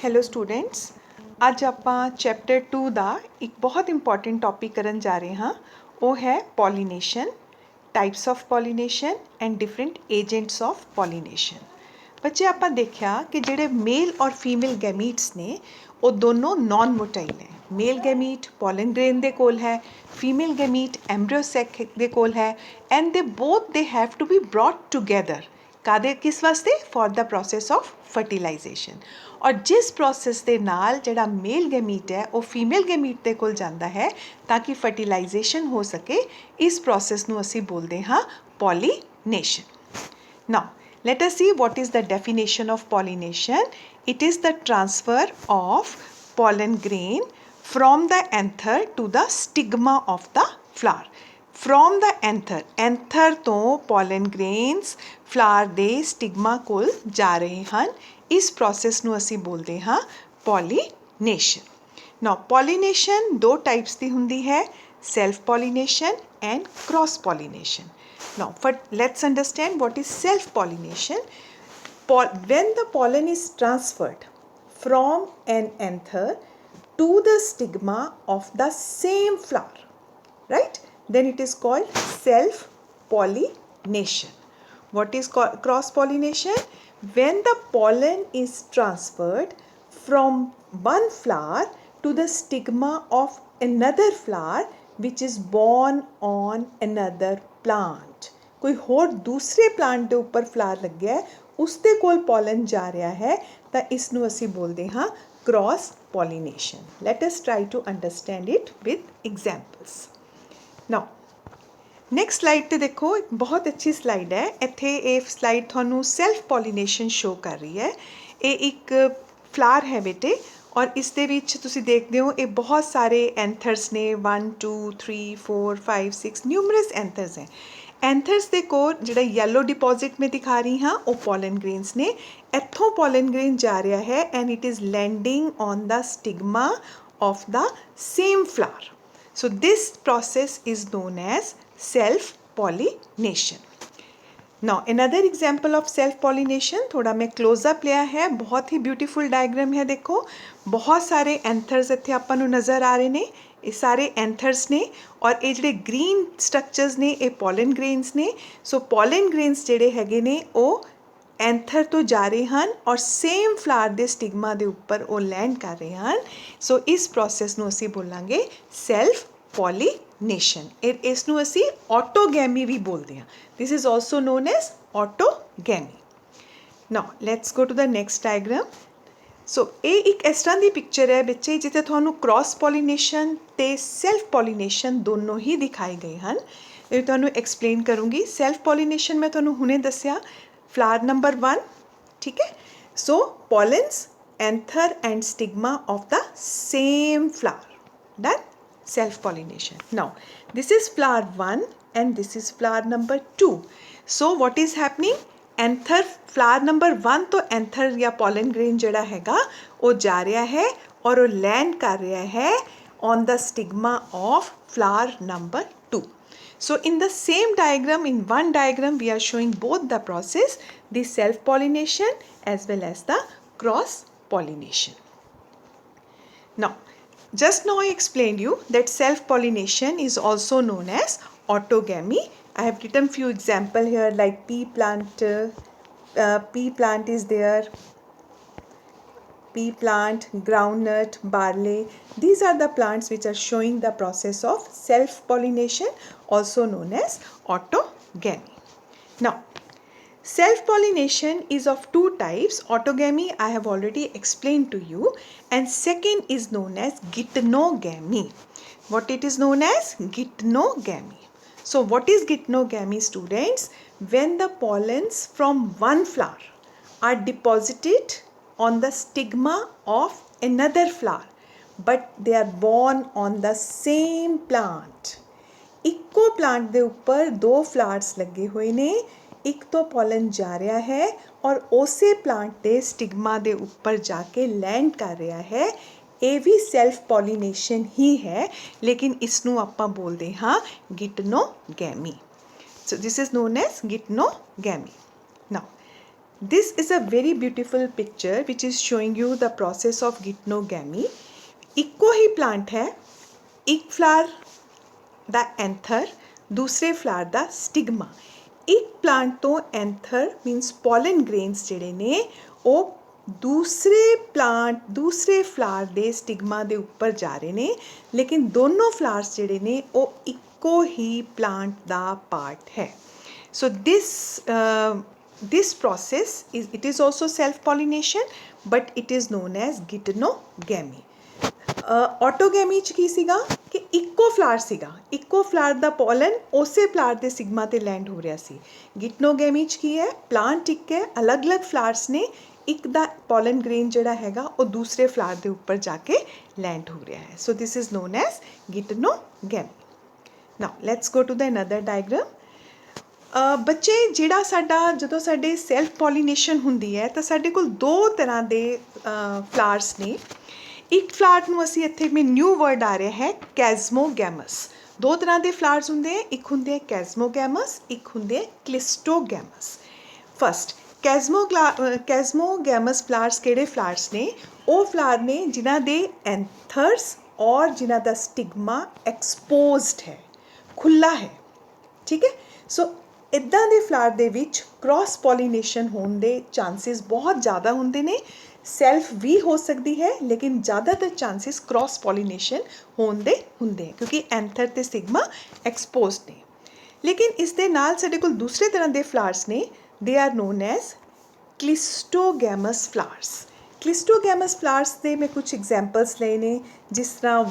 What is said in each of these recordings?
Hello students, ਅੱਜ ਆਪਾਂ chapter 2 ਦਾ ਇੱਕ ਬਹੁਤ ਇੰਪੋਰਟੈਂਟ ਟੌਪਿਕ ਕਰਨ ਜਾ ਰਹੇ ਹਾਂ। ਉਹ ਹੈ pollination, types of pollination and different agents of pollination. ਬੱਚੇ, ਆਪਾਂ ਦੇਖਿਆ ਕਿ ਜਿਹੜੇ ਮੇਲ ਔਰ ਫੀਮੇਲ ਗੈਮੀਟਸ ਨੇ ਉਹ ਦੋਨੋਂ ਨਾਨ ਮੋਟਾਈਲ ਹੈ। ਮੇਲ ਗੈਮੀਟ ਪੋਲਨ ਗ੍ਰੇਨ ਦੇ ਕੋਲ ਹੈ, ਫੀਮੇਲ ਗੈਮੀਟ ਐਮਬ੍ਰਿਓ ਸੈਕ ਦੇ ਕੋਲ ਹੈ, and they both they have to be brought together. ਕਾਦੇ ਕਿਸ ਵਾਸਤੇ? For the process of fertilization. ਔਰ ਜਿਸ ਪ੍ਰੋਸੈਸ ਦੇ ਨਾਲ ਜਿਹੜਾ ਮੇਲ ਗੈਮੀਟ ਹੈ ਉਹ ਫੀਮੇਲ ਗੈਮੀਟ ਦੇ ਕੋਲ ਜਾਂਦਾ ਹੈ ਤਾਂ ਕਿ ਫਰਟੀਲਾਈਜੇਸ਼ਨ ਹੋ ਸਕੇ, ਇਸ ਪ੍ਰੋਸੈਸ ਨੂੰ ਅਸੀਂ ਬੋਲਦੇ ਹਾਂ pollination. Now, let us see what is the definition of pollination. It is the transfer of pollen grain from the anther to the stigma of the flower. From the anther ਤੋਂ pollen grains flower ਦੇ stigma ਕੋਲ ਜਾ ਰਹੇ ਹਨ। ਇਸ process ਨੂੰ ਅਸੀਂ ਬੋਲਦੇ ਹਾਂ pollination. Now, pollination ਦੋ types ਦੀ ਹੁੰਦੀ ਹੈ, self pollination and cross pollination. Now, let's understand what is self pollination. When the pollen is transferred from an anther to the stigma of the same flower, right, then it is called self pollination. What is cross pollination? When the pollen is transferred from one flower to the stigma of another flower which is born on another plant. कोई होर दूसरे plant ਦੇ ਉੱਪਰ flower ਲੱਗਿਆ ਹੈ, ਉਸ ਦੇ ਕੋਲ pollen ਜਾ ਰਿਹਾ ਹੈ, ਤਾਂ ਇਸ ਨੂੰ ਅਸੀਂ ਬੋਲਦੇ ਹਾਂ cross pollination. Let us try to understand it with examples. Now, next slide 'ਤੇ ਦੇਖੋ, ਇੱਕ ਬਹੁਤ ਅੱਛੀ ਸਲਾਈਡ ਹੈ। ਇੱਥੇ ਇਹ ਸਲਾਈਡ ਤੁਹਾਨੂੰ ਸੈਲਫ ਪੋਲੀਨੇਸ਼ਨ ਸ਼ੋ ਕਰ ਰਹੀ ਹੈ। ਇਹ ਇੱਕ ਫਲਾਰ ਹੈ ਬੇਟੇ, ਔਰ ਇਸ ਦੇ ਵਿੱਚ ਤੁਸੀਂ ਦੇਖਦੇ ਹੋ ਇਹ ਬਹੁਤ ਸਾਰੇ ਐਂਥਰਸ ਨੇ, 1 2 3 4 5 6 ਨਿਊਮਰਸ ਐਂਥਰਸ ਹੈ। ਐਂਥਰਸ ਦੇ ਕੋਲ ਜਿਹੜਾ ਯੈਲੋ ਡਿਪੋਜ਼ਿਟ ਮੈਂ ਦਿਖਾ ਰਹੀ ਹਾਂ ਉਹ ਪੋਲਨ ਗ੍ਰੇਨਸ ਨੇ। ਇੱਥੋਂ ਪੋਲਨ ਗ੍ਰੇਨ ਜਾ ਰਿਹਾ ਹੈ and it is landing on the stigma of the same flower. So this process is known as self-pollination. Now another example of self-pollination, थोड़ा मैं close-up लिया है, बहुत ही beautiful diagram है। देखो, बहुत सारे anthers इत्थे आपां नूं नज़र आ रहे ने, ये सारे anthers ने, और ये जिहड़े green structures ने ये pollen grains ने। So pollen grains जिहड़े हैगे ने वो ਐਂਥਰ ਤੋਂ ਜਾ ਰਹੇ ਹਨ ਔਰ ਸੇਮ ਫਲਾਰ ਦੇ ਸਟਿਗਮਾ ਦੇ ਉੱਪਰ ਉਹ ਲੈਂਡ ਕਰ ਰਹੇ ਹਨ। ਸੋ ਇਸ ਪ੍ਰੋਸੈਸ ਨੂੰ ਅਸੀਂ ਬੋਲਾਂਗੇ ਸੈਲਫ ਪੋਲੀਨੇਸ਼ਨ। ਇਸ ਨੂੰ ਅਸੀਂ ਆਟੋਗੈਮੀ ਵੀ ਬੋਲਦੇ ਹਾਂ। This is also known as autogamy. Now let's go to the next diagram. So ਇਹ ਇੱਕ ਇਸ ਤਰ੍ਹਾਂ ਦੀ ਪਿਕਚਰ ਹੈ ਬੱਚੇ, ਜਿੱਥੇ ਤੁਹਾਨੂੰ ਕ੍ਰਾਸ ਪੋਲੀਨੇਸ਼ਨ ਅਤੇ ਸੈਲਫ ਪੋਲੀਨੇਸ਼ਨ ਦੋਨੋਂ ਹੀ ਦਿਖਾਏ ਗਏ ਹਨ। ਇਹ ਤੁਹਾਨੂੰ ਐਕਸਪਲੇਨ ਕਰੂੰਗੀ। ਸੈਲਫ ਪੋਲੀਨੇਸ਼ਨ ਮੈਂ ਤੁਹਾਨੂੰ ਹੁਣੇ ਦੱਸਿਆ, flower number 1, ठीक है. So pollens, anther and stigma of the same flower. Done. Self pollination. Now this is flower 1 and this is flower number 2. So what is happening? Anther flower number 1 तो anther या pollen grain जड़ा हैगा वो जा रहा है और वो land कर रहा है on the stigma of flower number 2. So in the same diagram, in one diagram we are showing both the process, the self pollination as well as the cross pollination. Now, just now I explained you that self pollination is also known as autogamy. I have written few example here like pea plant is there, pea plant, groundnut, barley. These are the plants which are showing the process of self pollination, also known as autogamy. Now, self pollination is of two types. Autogamy I have already explained to you, and second is known as geitonogamy. What it is known as? Geitonogamy. So what is geitonogamy, students? When the pollens from one flower are deposited on the stigma of another flower, but they are born on the same plant. ਇੱਕੋ plant ਦੇ ਉੱਪਰ ਦੋ flowers ਲੱਗੇ ਹੋਏ ਨੇ, ਇੱਕ ਤੋਂ pollen ਜਾ ਰਿਹਾ ਹੈ ਔਰ ਉਸੇ plant ਦੇ stigma ਦੇ ਉੱਪਰ ਜਾ ਕੇ land ਕਰ ਰਿਹਾ ਹੈ। ਇਹ ਵੀ self pollination ਹੀ ਹੈ, ਲੇਕਿਨ ਇਸ ਨੂੰ ਆਪਾਂ ਬੋਲਦੇ ਹਾਂ geitonogamy. So this is known as geitonogamy. Now This is a very beautiful picture which is showing you the process of geitonogamy. ਇੱਕੋ ਹੀ plant है, एक flower ਦਾ ਐਂਥਰ, ਦੂਸਰੇ ਫਲਾਰ ਦਾ ਸਟਿਗਮਾ। ਇੱਕ ਪਲਾਂਟ ਤੋਂ ਐਂਥਰ ਮੀਨਸ ਪੋਲਨ ਗ੍ਰੇਨਸ ਜਿਹੜੇ ਨੇ ਉਹ ਦੂਸਰੇ ਫਲਾਰ ਦੇ ਸਟਿਗਮਾ ਦੇ ਉੱਪਰ ਜਾ ਰਹੇ ਨੇ, ਲੇਕਿਨ ਦੋਨੋਂ ਫਲਾਰਸ ਜਿਹੜੇ ਨੇ ਉਹ ਇੱਕੋ ਹੀ ਪਲਾਂਟ ਦਾ ਪਾਰਟ ਹੈ। ਸੋ this process is also self pollination, but it is known as geitonogamy. Autogamy च की सीगा कि इक्को फ्लावर सीगा, इक्को फ्लावर दा पॉलन उसे फ्लावर दे सिग्मा ते लैंड हो रहा सी। गिटनोगैमी च की है, प्लांट एक है, अलग अलग फ्लावर्स ने एक दा पॉलन ग्रेन जिहड़ा हैगा वो दूसरे फ्लावर दे ऊपर जाके लैंड हो रहा है। So this is known as geitonogamy. Now let's go to the another diagram. बच्चे जिहड़ा साडा जदों साडे सैल्फ पॉलीनेशन हुंदी है तो साडे कोल दो तरह दे फ्लावर्स ने। एक फ्लावर ਨੂੰ ਅਸੀਂ ਇੱਥੇ ਮੈਂ ਨਿਊ ਵਰਡ ਆ ਰਿਹਾ ਹੈ ਕੈਜ਼ਮੋਗੈਮਸ। ਦੋ ਤਰ੍ਹਾਂ ਦੇ ਫਲਾਵਰਸ ਹੁੰਦੇ ਆ, ਇੱਕ ਹੁੰਦੇ ਆ ਕੈਜ਼ਮੋਗੈਮਸ, ਇੱਕ ਹੁੰਦੇ ਆ ਕਲਿਸਟੋਗੈਮਸ। ਫਸਟ ਕੈਜ਼ਮੋਗੈਮਸ ਫਲਾਵਰਸ ਕਿਹੜੇ ਫਲਾਵਰਸ ਨੇ? ਉਹ ਫਲਾਵਰ ਨੇ ਜਿਨ੍ਹਾਂ ਦੇ ਐਂਥਰਸ ਔਰ ਜਿਨ੍ਹਾਂ ਦਾ ਸਟਿਗਮਾ ਐਕਸਪੋਜ਼ਡ ਹੈ, ਖੁੱਲ੍ਹਾ ਹੈ। ਠੀਕ ਹੈ, ਸੋ ਇੱਦਾਂ ਦੇ ਫਲਾਵਰ ਦੇ ਵਿੱਚ ਕ੍ਰੋਸ ਪੋਲੀਨੇਸ਼ਨ ਹੋਣ ਦੇ ਚਾਂਸਿਸ ਬਹੁਤ ਜ਼ਿਆਦਾ ਹੁੰਦੇ ਨੇ। ਸੈਲਫ ਵੀ ਹੋ ਸਕਦੀ ਹੈ, ਲੇਕਿਨ ਜ਼ਿਆਦਾਤਰ ਚਾਂਸਿਸ ਕ੍ਰੋਸ ਪੋਲੀਨੇਸ਼ਨ ਹੋਣ ਦੇ ਹੁੰਦੇ ਹੈ ਕਿਉਂਕਿ ਐਂਥਰ ਅਤੇ ਸਿਗਮਾ ਐਕਸਪੋਜ਼ਡ ਨੇ। ਲੇਕਿਨ ਇਸ ਦੇ ਨਾਲ ਸਾਡੇ ਕੋਲ ਦੂਸਰੇ ਤਰ੍ਹਾਂ ਦੇ ਫਲਾਵਰਸ ਨੇ, they are known as cleistogamous flowers. Cleistogamous flowers ਦੇ ਮੈਂ ਕੁਝ ਐਗਜ਼ਾਮਪਲਸ ਲਏ ਨੇ, ਜਿਸ ਤਰ੍ਹਾਂ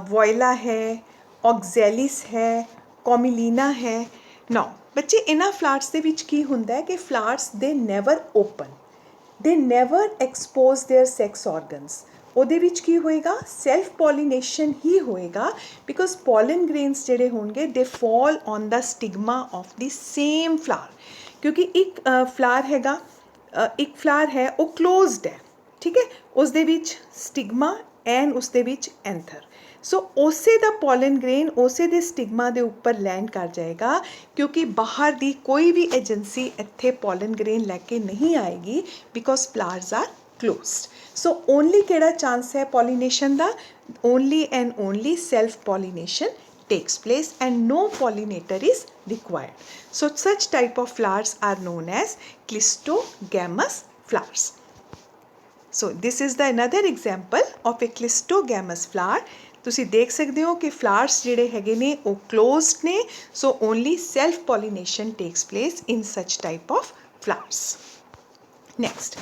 ਵੋਇਲਾ ਹੈ, ਔਗਜ਼ੈਲਿਸ ਹੈ, ਕੋਮਿਲੀਨਾ ਹੈ। ਨਾਓ ਬੱਚੇ ਇਹਨਾਂ ਫਲਾਵਰਸ ਦੇ ਵਿੱਚ ਕੀ ਹੁੰਦਾ ਹੈ ਕਿ ਫਲਾਵਰਸ ਦੇ ਨੈਵਰ ਓਪਨ, ਦੇ never expose there sex organs. ਉਹਦੇ ਵਿੱਚ ਕੀ ਹੋਏਗਾ? ਸੈਲਫ ਪੋਲੀਨੇਸ਼ਨ ਹੀ ਹੋਏਗਾ, ਬਿਕੋਜ਼ ਪੋਲਨ ਗ੍ਰੇਨਸ ਜਿਹੜੇ ਹੋਣਗੇ ਦੇ fall on the stigma of the same flower. ਕਿਉਂਕਿ ਇੱਕ ਫਲਾਵਰ ਹੈਗਾ, ਇੱਕ ਫਲਾਵਰ ਹੈ ਉਹ ਕਲੋਜ਼ਡ ਹੈ, ਠੀਕ ਹੈ, ਉਸ ਦੇ ਵਿੱਚ ਸਟਿਗਮਾ ਐਂਡ ਉਸ ਦੇ ਵਿੱਚ ਐਂਥਰ। ਸੋ ਉਸੇ ਦਾ ਪੋਲਨ ਗ੍ਰੇਨ ਉਸੇ ਦੇ ਸਟਿਗਮਾ ਦੇ ਉੱਪਰ ਲੈਂਡ ਕਰ ਜਾਏਗਾ, ਕਿਉਂਕਿ ਬਾਹਰ ਦੀ ਕੋਈ ਵੀ ਏਜੰਸੀ ਇੱਥੇ ਪੋਲਨ ਗ੍ਰੇਨ ਲੈ ਕੇ ਨਹੀਂ ਆਏਗੀ, because flowers are closed. So only ਕਿਹੜਾ ਚਾਂਸ ਹੈ ਪੋਲੀਨੇਸ਼ਨ ਦਾ? Only and only self pollination takes place and no pollinator is required. So such type of flowers are known as cleistogamous flowers. So this is the another example of a cleistogamous flower. ਤੁਸੀਂ ਦੇਖ ਸਕਦੇ ਹੋ ਕਿ flowers ਜਿਹੜੇ ਹੈਗੇ ਨੇ ਉਹ closed ਨੇ, so only self pollination takes place in such type of flowers. Next,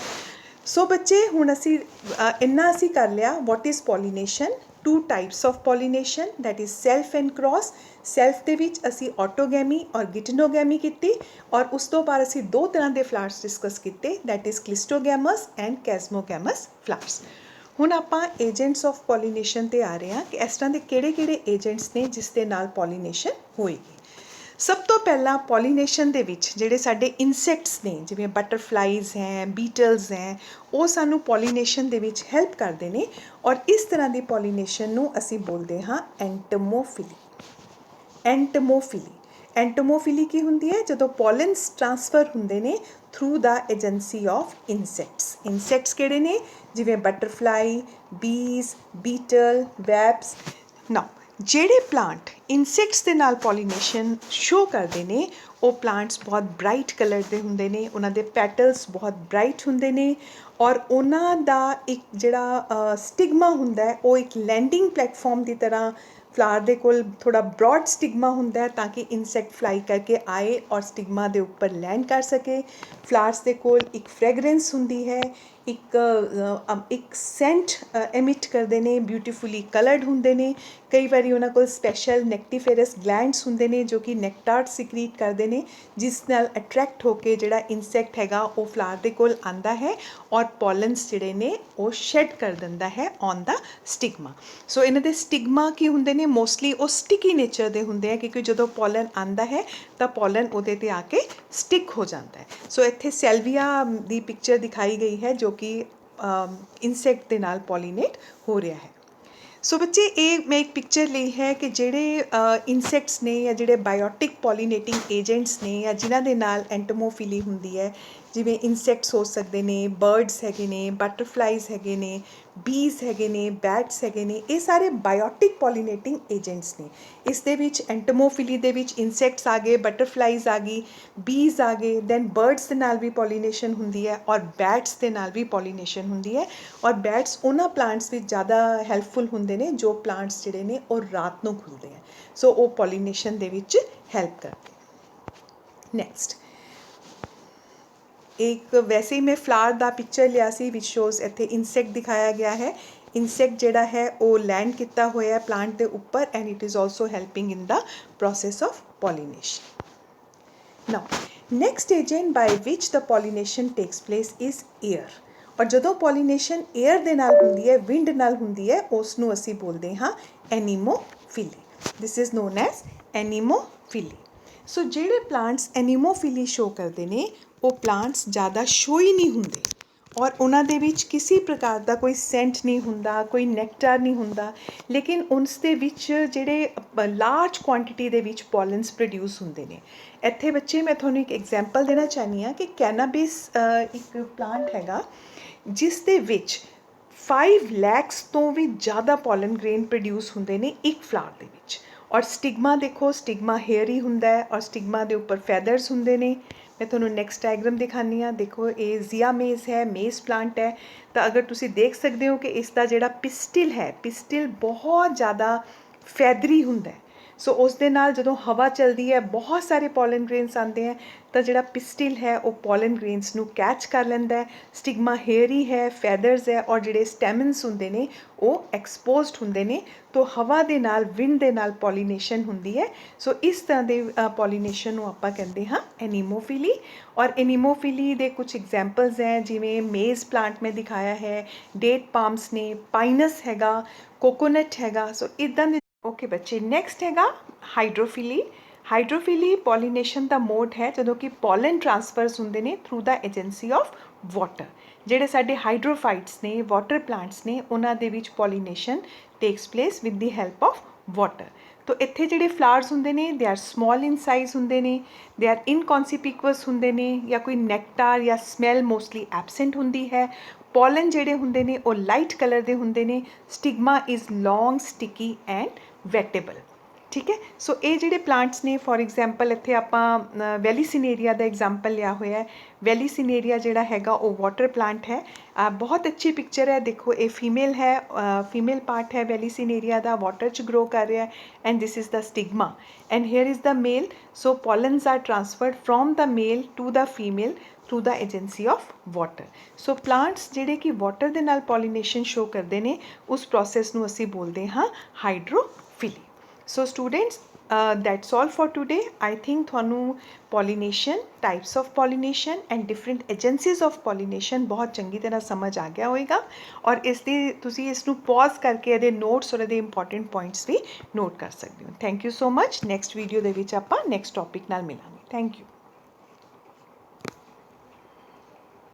so ਬੱਚੇ ਹੁਣ ਅਸੀਂ ਇੰਨਾ ਅਸੀਂ ਕਰ ਲਿਆ what is pollination. Two types of pollination, that is self and cross. Self ਦੇ ਵਿੱਚ ਅਸੀਂ ਆਟੋਗੈਮੀ ਔਰ ਗਿਟਨੋਗੈਮੀ ਕੀਤੀ, ਔਰ ਉਸ ਤੋਂ ਬਾਅਦ ਅਸੀਂ ਦੋ ਤਰ੍ਹਾਂ ਦੇ ਫਲਾਵਰਸ ਡਿਸਕਸ ਕੀਤੇ, ਦੈਟ ਇਜ਼ ਕਲਿਸਟੋਗੈਮਸ ਐਂਡ ਕੈਜ਼ਮੋਗੈਮਸ ਫਲਾਵਰਸ। ਹੁਣ ਆਪਾਂ ਏਜੰਟਸ ਆਫ ਪੋਲੀਨੇਸ਼ਨ 'ਤੇ ਆ ਰਹੇ ਹਾਂ ਕਿ ਇਸ ਤਰ੍ਹਾਂ ਦੇ ਕਿਹੜੇ ਏਜੰਟਸ ਨੇ ਜਿਸ ਦੇ ਨਾਲ ਪੋਲੀਨੇਸ਼ਨ ਹੋਏਗੀ। ਸਭ ਤੋਂ ਪਹਿਲਾਂ ਪੋਲੀਨੇਸ਼ਨ ਦੇ ਵਿੱਚ ਜਿਹੜੇ ਸਾਡੇ ਇਨਸੈਕਟਸ ਨੇ, ਜਿਵੇਂ ਬਟਰਫਲਾਈਜ਼ ਹੈ, ਬੀਟਲਸ ਹੈ, ਉਹ ਸਾਨੂੰ ਪੋਲੀਨੇਸ਼ਨ ਦੇ ਵਿੱਚ ਹੈਲਪ ਕਰਦੇ ਨੇ, ਔਰ ਇਸ ਤਰ੍ਹਾਂ ਦੀ ਪੋਲੀਨੇਸ਼ਨ ਨੂੰ ਅਸੀਂ ਬੋਲਦੇ ਹਾਂ ਐਂਟਮੋਫਿਲੀ। ਐਂਟਮੋਫਿਲੀ ਕੀ ਹੁੰਦੀ ਹੈ? ਜਦੋਂ ਪੋਲਨਸ ਟ੍ਰਾਂਸਫਰ ਹੁੰਦੇ ਨੇ through the agency of insects. Insects ਕਿਹੜੇ ਨੇ? ਜਿਵੇਂ ਬਟਰਫਲਾਈ, ਬੀਜ਼, ਬੀਟਲ, ਵੈਬਸ। ਨਾ ਜਿਹੜੇ ਪਲਾਂਟ ਇਨਸੈਕਟਸ ਦੇ ਨਾਲ ਪੋਲੀਨੇਸ਼ਨ ਸ਼ੋ ਕਰਦੇ ਨੇ ਉਹ ਪਲਾਂਟਸ ਬਹੁਤ ਬ੍ਰਾਈਟ ਕਲਰ ਦੇ ਹੁੰਦੇ ਨੇ, ਉਹਨਾਂ ਦੇ ਪੈਟਲਸ ਬਹੁਤ ਬ੍ਰਾਈਟ ਹੁੰਦੇ ਨੇ, ਔਰ ਉਹਨਾਂ ਦਾ ਇੱਕ ਜਿਹੜਾ ਸਟਿਗਮਾ ਹੁੰਦਾ ਹੈ ਉਹ ਇੱਕ ਲੈਂਡਿੰਗ ਪਲੇਟਫਾਰਮ ਦੀ ਤਰ੍ਹਾਂ ਫਲਾਵਰ ਦੇ ਕੋਲ ਥੋੜ੍ਹਾ ਬਰੋਡ ਸਟਿਗਮਾ ਹੁੰਦਾ ਹੈ ਤਾਂ ਕਿ ਇਨਸੈਕਟ ਫਲਾਈ ਕਰਕੇ ਆਏ ਔਰ ਸਟਿਗਮਾ ਦੇ ਉੱਪਰ ਲੈਂਡ ਕਰ ਸਕੇ। ਫਲਾਵਰਸ ਦੇ ਕੋਲ ਇੱਕ ਫ੍ਰੈਗਰੈਂਸ ਹੁੰਦੀ ਹੈ, ਇੱਕ ਸੈਂਟ ਐਮਿਟ ਕਰਦੇ ਨੇ, ਬਿਊਟੀਫੁਲੀ ਕਲਰਡ ਹੁੰਦੇ ਨੇ। ਕਈ ਵਾਰੀ ਉਹਨਾਂ ਕੋਲ ਸਪੈਸ਼ਲ ਨੈਕਟੀਫੇਰਸ ਗਲੈਂਡਸ ਹੁੰਦੇ ਨੇ ਜੋ ਕਿ ਨੈਕਟਾਰ ਸਿਕਰੀਟ ਕਰਦੇ ਨੇ, ਜਿਸ ਨਾਲ ਅਟਰੈਕਟ ਹੋ ਕੇ ਜਿਹੜਾ ਇਨਸੈਕਟ ਹੈਗਾ ਉਹ ਫਲਾਵਰ ਦੇ ਕੋਲ ਆਉਂਦਾ ਹੈ ਔਰ ਪੋਲਨਸ ਜਿਹੜੇ ਨੇ ਉਹ ਸ਼ੈਡ ਕਰ ਦਿੰਦਾ ਹੈ ਔਨ ਦਾ ਸਟਿਗਮਾ। ਸੋ ਇਹਨਾਂ ਦੇ ਸਟਿਗਮਾ ਕੀ ਹੁੰਦੇ ਨੇ? ਮੋਸਟਲੀ ਉਹ ਸਟਿਕੀ ਨੇਚਰ ਦੇ ਹੁੰਦੇ ਆ, ਕਿਉਂਕਿ ਜਦੋਂ ਪੋਲਨ ਆਉਂਦਾ ਹੈ ਤਾਂ ਪੋਲਨ ਉਹਦੇ 'ਤੇ ਆ ਕੇ ਸਟਿਕ ਹੋ ਜਾਂਦਾ ਹੈ। ਸੋ ਇੱਥੇ ਸੈਲਵੀਆ ਦੀ ਪਿਕਚਰ ਦਿਖਾਈ ਗਈ ਹੈ ਜੋ ਕਿ ਇਨਸੈਕਟ ਦੇ ਨਾਲ ਪੋਲੀਨੇਟ ਹੋ ਰਿਹਾ ਹੈ। ਸੋ ਬੱਚੇ ਇਹ ਮੈਂ ਇੱਕ ਪਿਕਚਰ ਲਈ ਹੈ ਕਿ ਜਿਹੜੇ ਇਨਸੈਕਟਸ ਨੇ ਜਾਂ ਜਿਹੜੇ ਬਾਇਓਟਿਕ ਪੋਲੀਨੇਟਿੰਗ ਏਜੰਟਸ ਨੇ ਜਾਂ ਜਿਨ੍ਹਾਂ ਦੇ ਨਾਲ ਐਂਟੋਮੋਫਿਲੀ ਹੁੰਦੀ ਹੈ, ਜਿਵੇਂ ਇਨਸੈਕਟਸ ਹੋ ਸਕਦੇ ਨੇ, ਬਰਡਸ ਹੈਗੇ ਨੇ, ਬਟਰਫਲਾਈਜ਼ ਹੈਗੇ ਨੇ, ਬੀਜ਼ ਹੈਗੇ ਨੇ, ਬੈਟਸ ਹੈਗੇ ਨੇ, ਇਹ ਸਾਰੇ ਬਾਇਓਟਿਕ ਪੋਲੀਨੇਟਿੰਗ ਏਜੰਟਸ ਨੇ। ਇਸ ਦੇ ਵਿੱਚ ਐਂਟੋਮੋਫਿਲੀ ਦੇ ਵਿੱਚ ਇਨਸੈਕਟਸ ਆ ਗਏ, ਬਟਰਫਲਾਈਜ਼ ਆ ਗਈ, ਬੀਜ਼ ਆ ਗਏ, ਦੈਨ ਬਰਡਸ ਦੇ ਨਾਲ ਵੀ ਪੋਲੀਨੇਸ਼ਨ ਹੁੰਦੀ ਹੈ ਔਰ ਬੈਟਸ ਦੇ ਨਾਲ ਵੀ ਪੋਲੀਨੇਸ਼ਨ ਹੁੰਦੀ ਹੈ। ਔਰ ਬੈਟਸ ਉਹਨਾਂ ਪਲਾਂਟਸ ਵਿੱਚ ਜ਼ਿਆਦਾ ਹੈਲਪਫੁਲ ਹੁੰਦੇ ਨੇ ਜੋ ਪਲਾਂਟਸ ਜਿਹੜੇ ਨੇ ਉਹ ਰਾਤ ਨੂੰ ਖੁੱਲ੍ਹਦੇ ਹੈ, ਸੋ ਉਹ ਪੋਲੀਨੇਸ਼ਨ ਦੇ ਵਿੱਚ ਹੈਲਪ ਕਰਦੇ। ਨੈਕਸਟ ਇੱਕ ਵੈਸੇ ਹੀ ਮੈਂ ਫਲਾਰ ਦਾ ਪਿਕਚਰ ਲਿਆ ਸੀ ਵਿਚ ਸ਼ੋਜ਼, ਇੱਥੇ ਇਨਸੈਕਟ ਦਿਖਾਇਆ ਗਿਆ ਹੈ। ਇਨਸੈਕਟ ਜਿਹੜਾ ਹੈ ਉਹ ਲੈਂਡ ਕੀਤਾ ਹੋਇਆ ਪਲਾਂਟ ਦੇ ਉੱਪਰ and it is also helping in the process of pollination. Now next agent by which the pollination takes place is air. ਔਰ ਜਦੋਂ ਪੋਲੀਨੇਸ਼ਨ ਏਅਰ ਦੇ ਨਾਲ ਹੁੰਦੀ ਹੈ, ਵਿੰਡ ਨਾਲ ਹੁੰਦੀ ਹੈ, ਉਸ ਨੂੰ ਅਸੀਂ ਬੋਲਦੇ ਹਾਂ anemophily. This is known as anemophily. So ਜਿਹੜੇ ਪਲਾਂਟਸ ਐਨੀਮੋਫਿਲੀ ਸ਼ੋ ਕਰਦੇ ਨੇ ਉਹ ਪਲਾਂਟਸ ਜ਼ਿਆਦਾ ਸ਼ੋਈ ਨਹੀਂ ਹੁੰਦੇ ਔਰ ਉਹਨਾਂ ਦੇ ਵਿੱਚ ਕਿਸੇ ਪ੍ਰਕਾਰ ਦਾ ਕੋਈ ਸੈਂਟ ਨਹੀਂ ਹੁੰਦਾ, ਕੋਈ ਨੈਕਟਾਰ ਨਹੀਂ ਹੁੰਦਾ, ਲੇਕਿਨ ਉਸ ਦੇ ਵਿੱਚ ਜਿਹੜੇ ਲਾਰਜ ਕੁਆਂਟਿਟੀ ਦੇ ਵਿੱਚ ਪੋਲਨਸ ਪ੍ਰੋਡਿਊਸ ਹੁੰਦੇ ਨੇ। ਇੱਥੇ ਬੱਚੇ ਮੈਂ ਤੁਹਾਨੂੰ ਇੱਕ ਐਗਜ਼ਾਮਪਲ ਦੇਣਾ ਚਾਹੁੰਦੀ ਹਾਂ ਕਿ ਕੈਨਾਬਿਸ ਇੱਕ ਪਲਾਂਟ ਹੈਗਾ ਜਿਸ ਦੇ ਵਿੱਚ 5 ਲੱਖ ਤੋਂ ਵੀ ਜ਼ਿਆਦਾ ਪੋਲਨ ਗ੍ਰੇਨ ਪ੍ਰੋਡਿਊਸ ਹੁੰਦੇ ਨੇ ਇੱਕ ਫਲਾਰ ਦੇ ਵਿੱਚ। ਔਰ ਸਟਿਗਮਾ ਦੇਖੋ, ਸਟਿਗਮਾ ਹੇਅਰੀ ਹੁੰਦਾ ਹੈ ਔਰ ਸਟਿਗਮਾ ਦੇ ਉੱਪਰ ਫੈਦਰਸ ਹੁੰਦੇ ਨੇ। ਮੈਂ ਤੁਹਾਨੂੰ ਨੈਕਸਟ ਡਾਇਗਰਾਮ ਦਿਖਾਉਂਦੀ ਹਾਂ। ਦੇਖੋ ਇਹ ਜ਼ੀਆ ਮੇਜ਼ ਹੈ, ਮੇਜ਼ ਪਲਾਂਟ ਹੈ। ਤਾਂ ਅਗਰ ਤੁਸੀਂ ਦੇਖ ਸਕਦੇ ਹੋ ਕਿ ਇਸ ਦਾ ਜਿਹੜਾ ਪਿਸਟਿਲ ਹੈ, ਪਿਸਟਿਲ ਬਹੁਤ ਜ਼ਿਆਦਾ ਫੈਦਰੀ ਹੁੰਦਾ ਹੈ। ਸੋ ਉਸ ਦੇ ਨਾਲ ਜਦੋਂ ਹਵਾ ਚੱਲਦੀ ਹੈ ਬਹੁਤ ਸਾਰੇ ਪੋਲਨ ਗ੍ਰੇਨਸ ਆਉਂਦੇ ਹੈ ਤਾਂ ਜਿਹੜਾ ਪਿਸਟਿਲ ਹੈ ਉਹ ਪੋਲਨ ਗ੍ਰੇਨਸ ਨੂੰ ਕੈਚ ਕਰ ਲੈਂਦਾ ਹੈ। ਸਟਿਗਮਾ ਹੇਅਰੀ ਹੈ, ਫੈਦਰਸ ਹੈ ਔਰ ਜਿਹੜੇ ਸਟੈਮਨਸ ਹੁੰਦੇ ਨੇ ਉਹ ਐਕਸਪੋਜ਼ਡ ਹੁੰਦੇ ਨੇ। ਤੋ ਹਵਾ ਦੇ ਨਾਲ, ਵਿੰਡ ਦੇ ਨਾਲ ਪੋਲੀਨੇਸ਼ਨ ਹੁੰਦੀ ਹੈ। ਸੋ ਇਸ ਤਰ੍ਹਾਂ ਦੇ ਪੋਲੀਨੇਸ਼ਨ ਨੂੰ ਆਪਾਂ ਕਹਿੰਦੇ ਹਾਂ ਐਨੀਮੋਫਿਲੀ। ਔਰ ਐਨੀਮੋਫਿਲੀ ਦੇ ਕੁਝ ਐਗਜ਼ਾਮਪਲਸ ਹੈ, ਜਿਵੇਂ ਮੇਜ਼ ਪਲਾਂਟ ਮੈਂ ਦਿਖਾਇਆ ਹੈ, ਡੇਟ ਪਾਮਸ ਨੇ, ਪਾਈਨਸ ਹੈਗਾ, ਕੋਕੋਨਟ ਹੈਗਾ। ਸੋ ਇੱਦਾਂ ਦੇ ਓਕੇ ਬੱਚੇ, ਨੈਕਸਟ ਹੈਗਾ ਹਾਈਡਰੋਫਿਲੀ। ਹਾਈਡਰੋਫਿਲੀ ਪੋਲੀਨੇਸ਼ਨ ਦਾ ਮੋਡ ਹੈ ਜਦੋਂ ਕਿ ਪੋਲਨ ਟ੍ਰਾਂਸਫਰਸ ਹੁੰਦੇ ਨੇ through the agency of water. ਜਿਹੜੇ ਸਾਡੇ ਹਾਈਡਰੋਫਾਈਟਸ ਨੇ, ਵਾਟਰ ਪਲਾਂਟਸ ਨੇ, ਉਹਨਾਂ ਦੇ ਵਿੱਚ pollination takes place with the help of water. ਤੋ ਇੱਥੇ ਜਿਹੜੇ ਫਲਾਵਰਸ ਹੁੰਦੇ ਨੇ ਦੇ ਆਰ ਸਮॉल ਇਨ ਸਾਈਜ਼ ਹੁੰਦੇ ਨੇ, ਦੇ ਆਰ ਇਨਕੌਨਸੀਪਿਕੁਅਸ ਹੁੰਦੇ ਨੇ, ਜਾਂ ਕੋਈ ਨੈਕਟਾਰ ਜਾਂ ਸਮੈਲ ਮੋਸਟਲੀ ਐਬਸੈਂਟ ਹੁੰਦੀ ਹੈ। ਪੋਲਨ ਜਿਹੜੇ ਹੁੰਦੇ ਨੇ ਉਹ ਲਾਈਟ ਕਲਰ ਦੇ ਹੁੰਦੇ ਨੇ। Stigma is long, sticky and wettable. ਠੀਕ ਹੈ। ਸੋ ਇਹ ਜਿਹੜੇ ਪਲਾਂਟਸ ਨੇ, ਫੋਰ ਐਗਜ਼ਾਮਪਲ ਇੱਥੇ ਆਪਾਂ ਵੈਲੀਸੀਨੇਰੀਆ ਦਾ ਐਗਜ਼ਾਮਪਲ ਲਿਆ ਹੋਇਆ ਹੈ। ਵੈਲੀਸੀਨੇਰੀਆ ਜਿਹੜਾ ਹੈਗਾ ਉਹ ਵਾਟਰ ਪਲਾਂਟ ਹੈ। ਬਹੁਤ ਅੱਛੀ ਪਿਕਚਰ ਹੈ, ਦੇਖੋ ਇਹ ਫੀਮੇਲ ਹੈ, ਫੀਮੇਲ ਪਾਰਟ ਹੈ ਵੈਲੀਸੀਨੇਰੀਆ ਦਾ, ਵਾਟਰ 'ਚ ਗਰੋ ਕਰ ਰਿਹਾ and this is the stigma and here is the male. So pollens are transferred from the male to the female through the agency of water. So plants ਜਿਹੜੇ ਕਿ water ਦੇ ਨਾਲ pollination show ਕਰਦੇ ਨੇ ਉਸ process ਨੂੰ ਅਸੀਂ ਬੋਲਦੇ ਹਾਂ hydrophily. So students that's all for today. I think ਤੁਹਾਨੂੰ pollination, types of pollination and different agencies of pollination ਬਹੁਤ ਚੰਗੀ ਤਰ੍ਹਾਂ ਸਮਝ ਆ ਗਿਆ ਹੋਏਗਾ ਔਰ ਇਸ ਦੀ ਤੁਸੀਂ ਇਸ ਨੂੰ ਪੌਜ਼ ਕਰਕੇ ਇਹਦੇ ਨੋਟਸ ਔਰ ਇਹਦੇ ਇੰਪੋਰਟੈਂਟ ਪੁਆਇੰਟਸ ਵੀ ਨੋਟ ਕਰ ਸਕਦੇ ਹੋ। Thank you so much. Next video ਦੇ ਵਿੱਚ ਆਪਾਂ ਨੈਕਸਟ ਟੌਪਿਕ ਨਾਲ ਮਿਲਾਂਗੇ। Thank you.